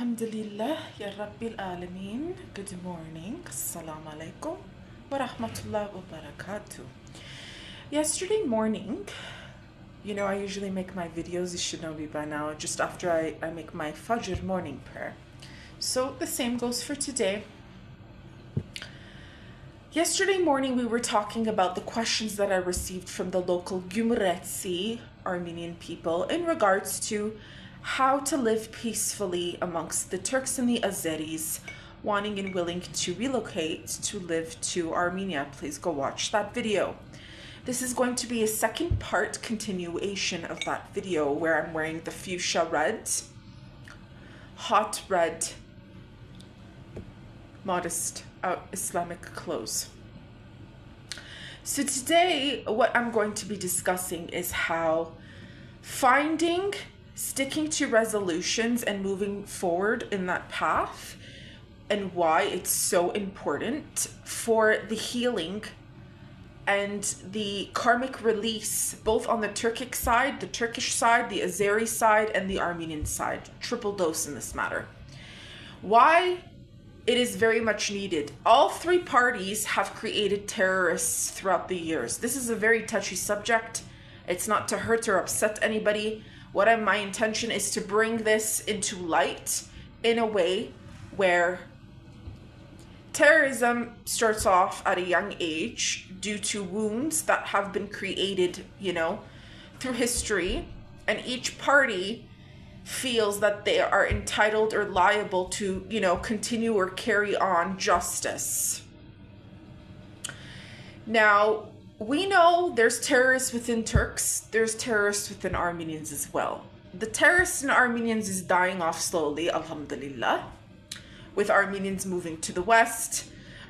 Alhamdulillah, Ya Rabbil Alameen. Good morning. Assalamu alaikum wa rahmatullahi wa barakatuh. Yesterday morning, I usually make my videos, you should know me by now, just after I make my Fajr morning prayer. So the same goes for today. Yesterday morning, we were talking about the questions that I received from the local Gyumretsi Armenian people in regards to how to live peacefully amongst the Turks and the Azeris wanting and willing to relocate to live to Armenia. Please go watch that video. This is going to be a second part continuation of that video where I'm wearing the fuchsia red, hot red, modest Islamic clothes. So today what I'm going to be discussing is how sticking to resolutions and moving forward in that path, and why it's so important for the healing and the karmic release, both on the Turkic side, the Turkish side, the Azeri side, and the Armenian side. Triple dose in this matter. Why it is very much needed. All three parties have created terrorists throughout the years. This is a very touchy subject. It's not to hurt or upset anybody. My intention is to bring this into light in a way where terrorism starts off at a young age due to wounds that have been created, through history, and each party feels that they are entitled or liable to, continue or carry on justice. Now, we know there's terrorists within Turks, there's terrorists within Armenians as well. The terrorists in Armenians is dying off slowly, alhamdulillah, with Armenians moving to the West,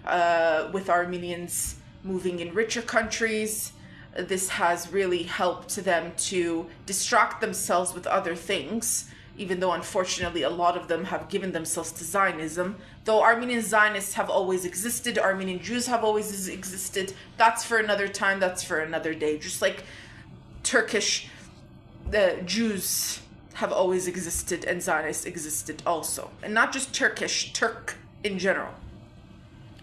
with Armenians moving in richer countries. This has really helped them to distract themselves with other things, even though unfortunately a lot of them have given themselves to Zionism. Though Armenian Zionists have always existed, Armenian Jews have always existed. That's for another time, that's for another day. Just like Turkish Jews have always existed and Zionists existed also. And not just Turkish, Turk in general.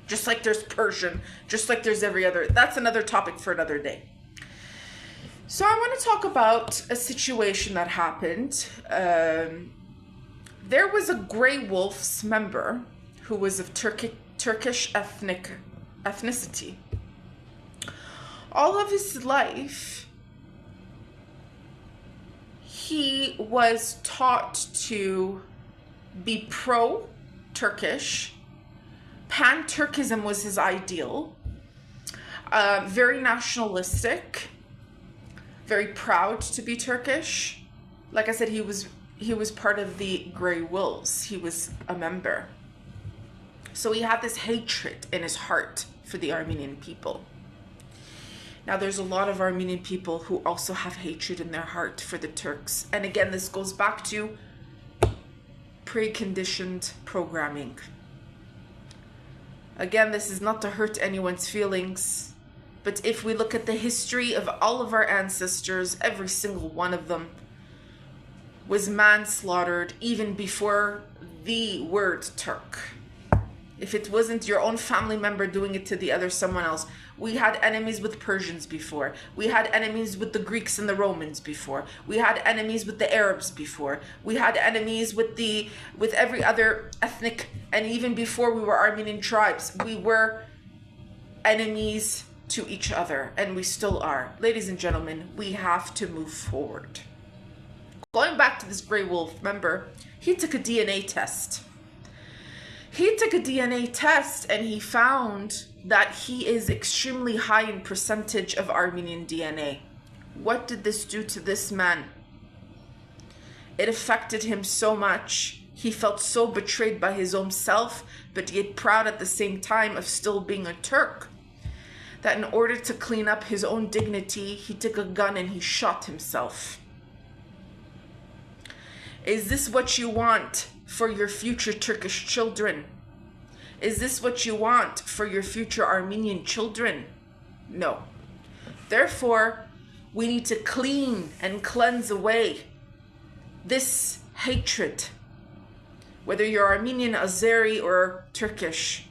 Just like there's Persian, just like there's every other. That's another topic for another day. So I want to talk about a situation that happened. There was a Grey Wolves member who was of Turkish ethnicity. All of his life, he was taught to be pro-Turkish. Pan-Turkism was his ideal. Very nationalistic. Very proud to be Turkish. Like I said, he was part of the Grey Wolves. He was a member. So he had this hatred in his heart for the Armenian people. Now there's a lot of Armenian people who also have hatred in their heart for the Turks. And again, this goes back to preconditioned programming. Again, this is not to hurt anyone's feelings. But if we look at the history of all of our ancestors, every single one of them was manslaughtered even before the word Turk. If it wasn't your own family member doing it to someone else. We had enemies with Persians before. We had enemies with the Greeks and the Romans before. We had enemies with the Arabs before. We had enemies with every other ethnic, and even before we were Armenian tribes, we were enemies to each other, and we still are. Ladies and gentlemen, we have to move forward. Going back to this Grey Wolf member, he took a DNA test. And he found that he is extremely high in percentage of Armenian DNA. What did this do to this man? It affected him so much. He felt so betrayed by his own self, but yet proud at the same time of still being a Turk, that in order to clean up his own dignity, he took a gun and he shot himself. Is this what you want for your future Turkish children? Is this what you want for your future Armenian children? No. Therefore, we need to clean and cleanse away this hatred whether you're Armenian, Azeri, or Turkish,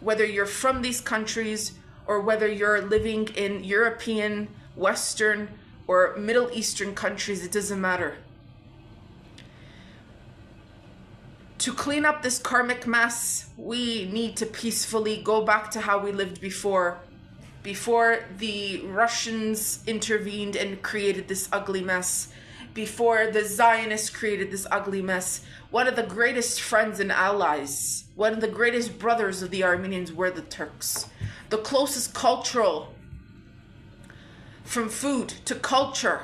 whether you're from these countries or whether you're living in European, Western, or Middle Eastern countries, it doesn't matter. To clean up this karmic mess, we need to peacefully go back to how we lived before the Russians intervened and created this ugly mess, before the Zionists created this ugly mess. One of the greatest friends and allies, one of the greatest brothers of the Armenians were the Turks. The closest cultural, from food to culture,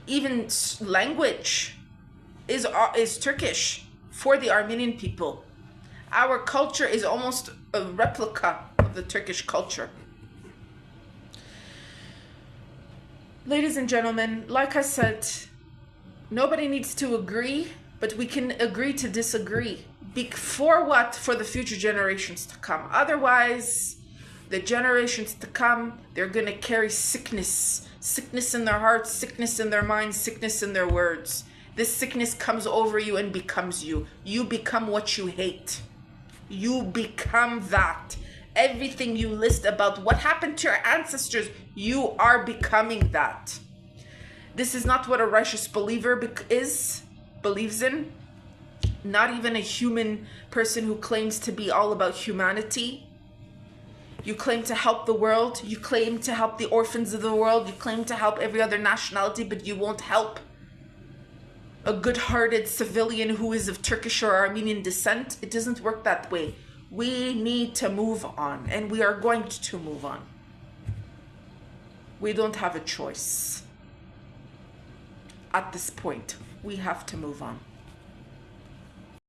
even language, is Turkish for the Armenian people. Our culture is almost a replica of the Turkish culture. Ladies and gentlemen, like I said, nobody needs to agree, but we can agree to disagree. For what? For the future generations to come. Otherwise, the generations to come, they're going to carry sickness. Sickness in their hearts, sickness in their minds, sickness in their words. This sickness comes over you and becomes you. You become what you hate. You become that. Everything you list about what happened to your ancestors, you are becoming that. This is not what a righteous believer believes in. Not even a human person who claims to be all about humanity. You claim to help the world. You claim to help the orphans of the world. You claim to help every other nationality, but you won't help a good-hearted civilian who is of Turkish or Armenian descent. It doesn't work that way. We need to move on, and we are going to move on. We don't have a choice. At this point, we have to move on.